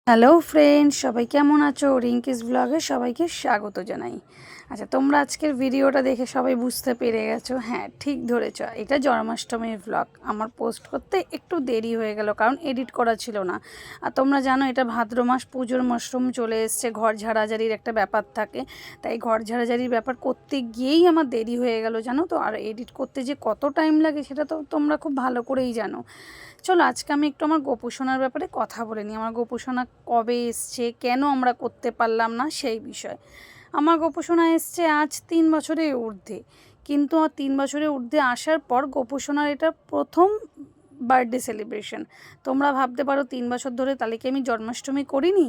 Hello friends, সবাই কেমন আছো? রিঙ্কিস ব্লগে সবাইকে স্বাগত জানাই। আচ্ছা, তোমরা আজকের ভিডিওটা দেখে সবাই বুঝতে পেরে গেছো। হ্যাঁ, ঠিক ধরেছ, এটা জন্মাষ্টমীর ব্লগ। আমার পোস্ট করতে একটু দেরি হয়ে গেল, কারণ এডিট করা ছিল না। আর তোমরা জানো এটা ভাদ্র মাস, পুজোর মরশুম চলে এসছে, ঘর ঝাড়াঝাড়ির একটা ব্যাপার থাকে। তাই ঘর ঝাড়াঝাড়ির ব্যাপার করতে গিয়েই আমার দেরি হয়ে গেল, জানো তো। আর এডিট করতে যে কত টাইম লাগে সেটা তো তোমরা খুব ভালো করেই জানো। চলো আজকে আমি একটু আমার গোপুসোনার ব্যাপারে কথা বলে নিই। আমার গোপুসোনা কবে এসছে, কেন আমরা করতে পারলাম না, সেই বিষয়। আমার গোপুসোনা এসছে আজ 3 বছরের ঊর্ধ্বে। কিন্তু 3 বছরের ঊর্ধ্বে আসার পর গোপুসোনার এটা প্রথম বার্থডে সেলিব্রেশন। তোমরা ভাবতে পারো 3 বছর ধরে তাহলে কি আমি জন্মাষ্টমী করিনি?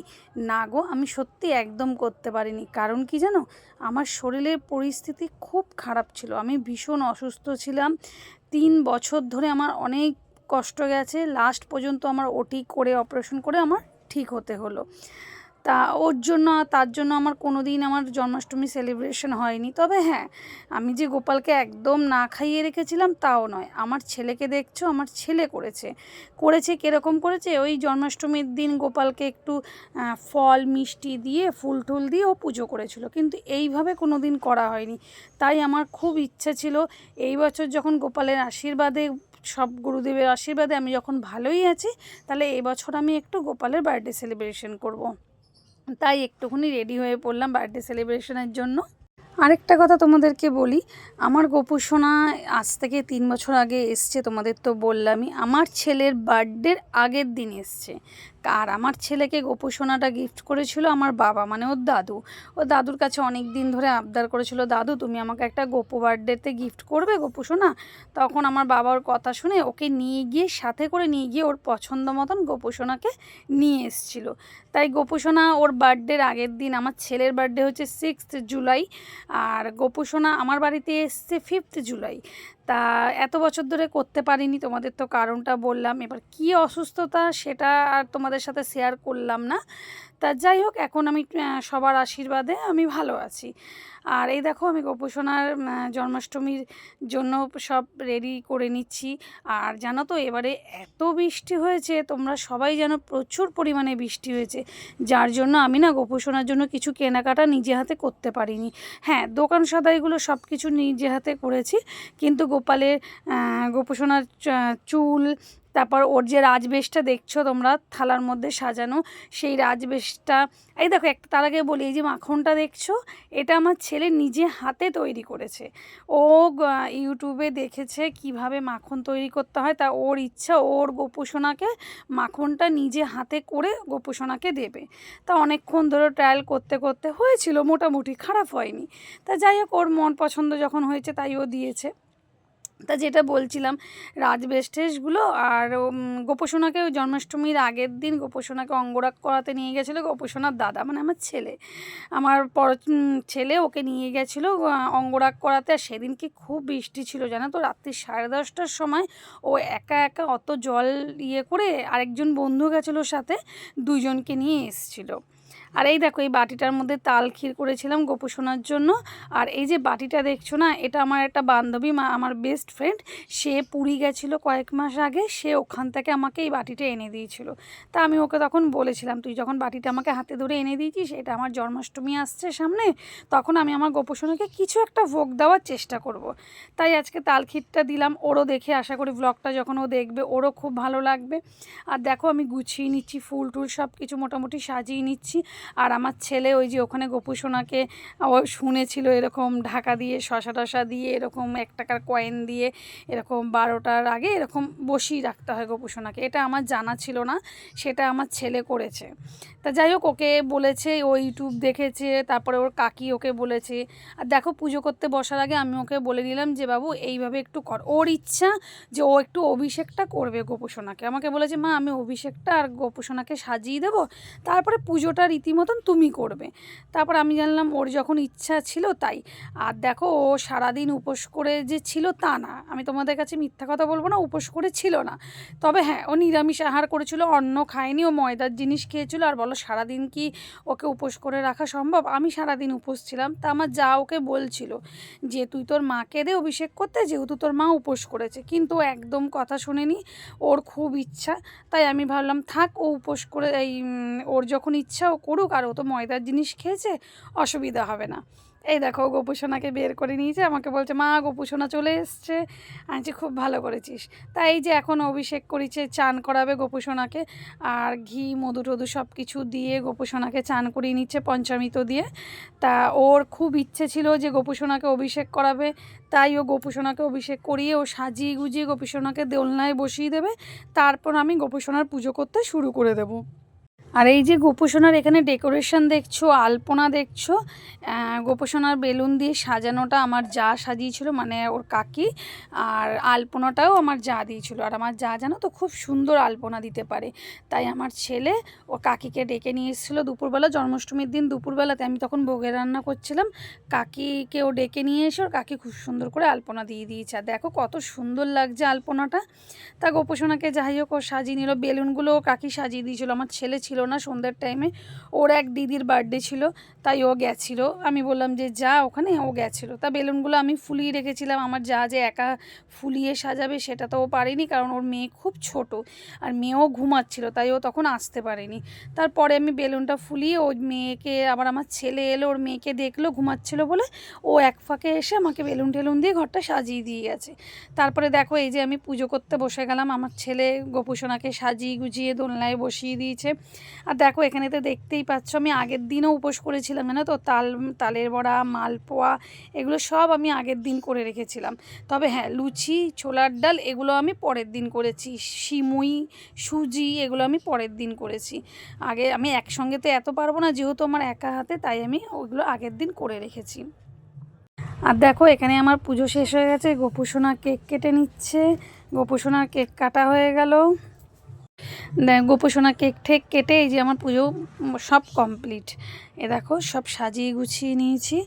না গো, আমি সত্যি একদম করতে পারিনি। কারণ কি জানো, আমার শরীরের পরিস্থিতি খুব খারাপ ছিল, আমি ভীষণ অসুস্থ ছিলাম। 3 বছর ধরে আমার অনেক কষ্ট গেছে, লাস্ট পর্যন্ত আমার ওটি করে অপারেশন করে আমার ঠিক হতে হলো। তার জন্য আমার কোনো দিন আমার জন্মাষ্টমী সেলিব্রেশন হয়নি। তবে হ্যাঁ, আমি যে গোপালকে একদম না খাইয়ে রেখেছিলাম তাও নয়। আমার ছেলেকে দেখছো, আমার ছেলে করেছে কীরকম করেছে, ওই জন্মাষ্টমীর দিন গোপালকে একটু ফল মিষ্টি দিয়ে ফুল টুল দিয়ে ও পুজো করেছিল, কিন্তু এইভাবে কোনো দিন করা হয়নি। তাই আমার খুব ইচ্ছা ছিল এই বছর যখন গোপালের আশীর্বাদে, সব গুরুদেবের আশীর্বাদে আমি যখন ভালোই আছি, তাহলে এবছর আমি একটু গোপালের বার্থডে সেলিব্রেশন করব। তাই একটুখানি রেডি হয়ে পড়লাম বার্থডে সেলিব্রেশনের জন্য। আরেকটা কথা তোমাদেরকে বলি, আমার গোপুসোনা আজ থেকে 3 বছর আগে এসছে, তোমাদের তো বললামই। আমার ছেলের বার্থডের আগের দিন এসছে। আর আমার ছেলেকে গোপুসোনাটা গিফট করেছিল আমার বাবা, মানে ওর দাদু। ও দাদুর কাছে অনেক দিন ধরে আবদার করেছিল, দাদু তুমি আমাকে একটা গোপু বার্থডেতে গিফট করবে গোপুসোনা। তখন আমার বাবার কথা শুনে ওকে নিয়ে গিয়ে, সাথে করে নিয়ে গিয়ে ওর পছন্দ মতন গোপুসোনাকে নিয়ে এসছিল। তাই গোপুসোনা ওর বার্থডের আগের দিন, আমার ছেলের বার্থডে হচ্ছে 6th জুলাই, আর গোপুসোনা আমার বাড়িতে এসছে 5th জুলাই। তা এত বছর ধরে করতে পারিনি, তোমাদের তো কারণটা বললাম। এবার কী অসুস্থতা সেটা আর তোমাদের সাথে শেয়ার করলাম না। তা যাই হোক, এখন আমি সবার আশীর্বাদে আমি ভালো আছি। আর এই দেখো, আমি গোপুসোনার জন্মাষ্টমীর জন্য সব রেডি করে নিচ্ছি। আর জানো তো এবারে এত বৃষ্টি হয়েছে, তোমরা সবাই জানো প্রচুর পরিমাণে বৃষ্টি হয়েছে, যার জন্য আমি না গোপুসোনার জন্য কিছু কেনাকাটা নিজে হাতে করতে পারিনি। হ্যাঁ, দোকান সদাইগুলো সব কিছু নিজে হাতে করেছি, কিন্তু গোপুসোনার চুল, তারপর ওর যে রাজবেশটা দেখছো তোমরা থালার মধ্যে সাজানো, সেই রাজবেশটা, এই দেখো একটা, তার আগে বলি, এই যে মাখনটা দেখছো, এটা আমার ছেলে নিজে হাতে তৈরি করেছে। ও ইউটিউবে দেখেছে কিভাবে মাখন তৈরি করতে হয়, তা ওর ইচ্ছা ওর গোপুসোনাকে মাখনটা নিজে হাতে করে গোপুসোনাকে দেবে। তা অনেকক্ষণ ধরে ট্রায়াল করতে করতে হয়েছিল, মোটামুটি খারাপ হয়নি। তা যাই হোক, ওর মন পছন্দ যখন হয়েছে তাই ও দিয়েছে। তা যেটা বলছিলাম, রাজবেশটেশগুলো আর গোপুসোনাকে ওই জন্মাষ্টমীর আগের দিন গোপুসোনাকে অঙ্গরাগ করাতে নিয়ে গেছিলো গোপুসোনার দাদা, মানে আমার ছেলে। আমার ছেলে ওকে নিয়ে গেছিলো অঙ্গরাগ করাতে। আর সেদিন কি খুব বৃষ্টি ছিল জানো তো, রাত্রি 10:30টার সময় ও একা একা অত জল ইয়ে করে, আরেকজন বন্ধু গেছিলো সাথে, দুজনকে নিয়ে এসেছিলো। আর এই দেখো, এই বাটিটার মধ্যে তাল ক্ষীর করেছিলাম গোপুসোনার জন্য। আর এই যে বাটিটা দেখছো না, এটা আমার একটা বান্ধবী, আমার বেস্ট ফ্রেন্ড, সে পুরী গেছিলো কয়েক মাস আগে, সে ওখান থেকে আমাকে এই বাটিটা এনে দিয়েছিল। তা আমি ওকে তখন বলেছিলাম, তুই যখন বাটিটা আমাকে হাতে ধরে এনে দিয়েছিস, এটা আমার জন্মাষ্টমী আসছে সামনে, তখন আমি আমার গোপুসোনাকে কিছু একটা ভোগ দেওয়ার চেষ্টা করব। তাই আজকে তাল ক্ষীরটা দিলাম। ওরও দেখে, আশা করি ব্লগটা যখন ও দেখবে ওরও খুব ভালো লাগবে। আর দেখো, আমি গুছিয়ে নিচ্ছি, ফুল টুল সব কিছু মোটামুটি সাজিয়ে নিচ্ছি। আর আমার ছেলে ওই যে ওখানে গোপুসোনাকে, ও শুনেছিল এরকম ঢাকা দিয়ে, শশা টশা দিয়ে, এরকম 1 টাকার কয়েন দিয়ে, এরকম 12টার আগে এরকম বসিয়ে রাখতে হয় গোপুসোনাকে। এটা আমার জানা ছিল না, সেটা আমার ছেলে করেছে। তা যাই হোক, ওকে বলেছে, ও ইউটিউব দেখেছে, তারপরে ওর কাকি ওকে বলেছে। আর দেখো, পুজো করতে বসার আগে আমি ওকে বলে দিলাম যে বাবু এইভাবে একটু কর। ওর ইচ্ছা যে ও একটু অভিষেকটা করবে গোপুসোনাকে। আমাকে বলেছে, মা আমি অভিষেকটা আর গোপুসোনাকে সাজিয়ে দেবো, তারপরে পুজোটা রীতিমতন তুমি করবে। তারপর আমি জানলাম ওর যখন ইচ্ছা ছিল তাই। আর দেখো ও সারাদিন উপোস করে যে ছিল তা না, আমি তোমাদের কাছে মিথ্যা কথা বলবো না, উপোস করে ছিল না। তবে হ্যাঁ, ও নিরামিষ আহার করেছিল, অন্ন খায়নি, ও ময়দার জিনিস খেয়েছিল। আর বলো সারাদিন কি ওকে উপোস করে রাখা সম্ভব? আমি সারাদিন উপোস ছিলাম। তা আমার যা ওকে বলছিল যে তুই তোর মাকে দে অভিষেক করতে, যেহেতু তোর মা উপোস করেছে, কিন্তু ও একদম কথা শোনেনি। ওর খুব ইচ্ছা, তাই আমি ভাবলাম থাক, ও উপোস করে ওর যখন ইচ্ছা ও করুক, আর ও তো ময়দার জিনিস খেয়েছে, অসুবিধা হবে না। এই দেখো গোপুসোনাকে বের করে নিয়েছে, আমাকে বলছে মা গোপুসোনা চলে এসছে। আমি বলছি খুব ভালো করেছিস। তাই এই যে এখন অভিষেক করেছে, চান করাবে গোপুসোনাকে, আর ঘি মধু টধু সব কিছু দিয়ে গোপুসোনাকে চান করিয়ে নিচ্ছে পঞ্চামৃত দিয়ে। তা ওর খুব ইচ্ছে ছিল যে গোপুসোনাকে অভিষেক করাবে, তাই ও গোপুসোনাকে অভিষেক করিয়ে ও সাজিয়ে গুজিয়ে গোপুসোনাকে দোলনায় বসিয়ে দেবে। তারপর আমি গোপুসোনার পুজো করতে শুরু করে দেবো। আর এই যে গোপুসোনার এখানে ডেকোরেশন দেখছো, আলপনা দেখছো, গোপুসোনার বেলুন দিয়ে সাজানোটা আমার যা সাজিয়েছিল, মানে ওর কাকি। আর আলপনাটাও আমার যা দিয়েছিল। আর আমার যা জানো তো খুব সুন্দর আলপনা দিতে পারে, তাই আমার ছেলে ও কাকিকে ডেকে নিয়ে এসেছিলো দুপুরবেলা, জন্মাষ্টমীর দিন দুপুরবেলাতে। আমি তখন ভোগের রান্না করছিলাম, কাকিকে ও ডেকে নিয়ে এসে ওর কাকি খুব সুন্দর করে আলপনা দিয়ে দিয়েছে। আর দেখো কত সুন্দর লাগছে আলপনাটা। তা গোপুসোনাকে যাই হোক ও সাজিয়ে নিল, বেলুনগুলো ও কাকি সাজিয়ে দিয়েছিলো। আমার ছেলে ছিল না সন্ধ্যের টাইমে, ওর এক দিদির বার্থডে ছিল, তাই ও গেছিলো। আমি বললাম যে যা ওখানে, ও গেছিলো। তা বেলুনগুলো আমি ফুলিয়ে রেখেছিলাম। আমার যা যে একা ফুলিয়ে সাজাবে সেটা তো ও পারেনি, কারণ ওর মেয়ে খুব ছোট, আর মেয়েও ঘুমাচ্ছিল, তাই ও তখন আসতে পারেনি। তারপরে আমি বেলুনটা ফুলিয়ে ওর মেয়েকে, আবার আমার ছেলে এলো, ওর মেয়েকে দেখলো ঘুমাচ্ছিল বলে, ও এক ফাঁকে এসে আমাকে বেলুন টেলুন দিয়ে ঘরটা সাজিয়ে দিয়ে গেছে। তারপরে দেখো এই যে আমি পুজো করতে বসে গেলাম, আমার ছেলে গোপুসোনাকে সাজিয়ে গুজিয়ে দোলনায় বসিয়ে দিয়েছে। আর দেখো এখানে তো দেখতেই পাচ্ছ আমি আগের দিনও উপোস করেছিলাম, না তো তালের বড়া, মালপোয়া, এগুলো সব আমি আগের দিন করে রেখেছিলাম। তবে হ্যাঁ, লুচি, ছোলার ডাল এগুলো আমি পরের দিন করেছি, সিমুই, সুজি এগুলো আমি পরের দিন করেছি। আগে আমি একসঙ্গে তো এত পারবো না, যেহেতু আমার একা হাতে, তাই আমি ওইগুলো আগের দিন করে রেখেছি। আর দেখো এখানে আমার পুজো শেষ হয়ে গেছে, গোপুসোনা কেক কেটে নিচ্ছে। গোপুসোনার কেক কাটা হয়ে গেল। গোপুসোনা কেক ঠেক কেটে এই যে আমার পুজো সব কমপ্লিট। এ দেখো সব সাজিয়ে গুছিয়ে নিয়েছি।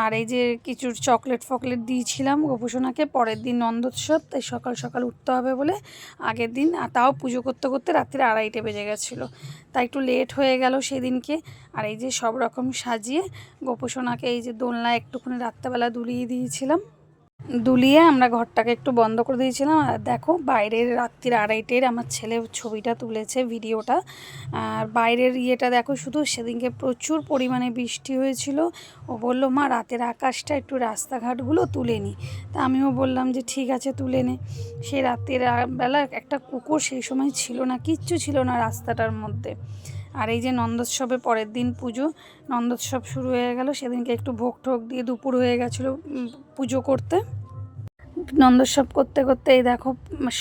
আর এই যে কিছু চকলেট ফকলেট দিয়েছিলাম গোপুসোনাকে, পরের দিন নন্দোৎসব, তাই সকাল সকাল উঠতে হবে বলে আগের দিন, আর তাও পুজো করতে করতে রাত্রি 2:30 বেজে গেছিলো, তাই একটু লেট হয়ে গেল সেদিনকে। আর এই যে সব রকম সাজিয়ে গোপুসোনাকে এই যে দোলনায় একটুখানি রাত্রেবেলা দুলিয়ে দিয়েছিলাম, দুলিয়ে আমরা ঘরটাকে একটু বন্ধ করে দিয়েছিলাম। আর দেখো বাইরের রাত্রির 2:30 আমার ছেলে ছবিটা তুলেছে, ভিডিওটা। আর বাইরের ইয়েটা দেখো, শুধু সেদিনকে প্রচুর পরিমাণে বৃষ্টি হয়েছিল। ও বলল মা রাতের আকাশটা একটু রাস্তাঘাটগুলো তুলে নি। তা আমিও বললাম যে ঠিক আছে তুলে নে। সেই রাতের বেলা একটা কুকুর সেই সময় ছিল না, কিচ্ছু ছিল না রাস্তাটার মধ্যে। আর এই যে নন্দোৎসবে পরের দিন পুজো, নন্দোৎসব শুরু হয়ে গেল। সেদিনকে একটু ভোগ ঠোক দিয়ে দুপুর হয়ে গেছিলো পুজো করতে। নন্দোৎসব করতে করতে এই দেখো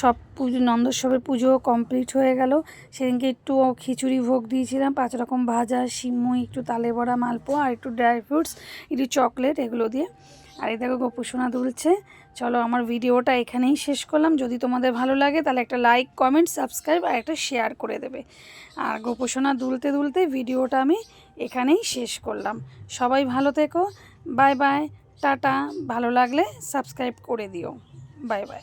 সব পুজো, নন্দোৎসবের পুজো কমপ্লিট হয়ে গেল। সেদিনকে একটু খিচুড়ি ভোগ দিয়েছিলাম, 5 রকম ভাজা, সিমুই, একটু তালে বড়া, মালপোয়া, আর একটু ড্রাই ফ্রুটস, একটু চকলেট, এগুলো দিয়ে। আর এই দেখো গোপুসোনা দুলছে। চলো আমার ভিডিওটা এখানেই শেষ করলাম। যদি তোমাদের ভালো লাগে তাহলে একটা লাইক, কমেন্ট, সাবস্ক্রাইব আর একটা শেয়ার করে দেবে। আর গোপুসোনা দুলতে দুলতে ভিডিওটা আমি এখানেই শেষ করলাম। সবাই ভালো থেকো, বাই বাই, টাটা। ভালো লাগলে সাবস্ক্রাইব করে দিও। Bye bye.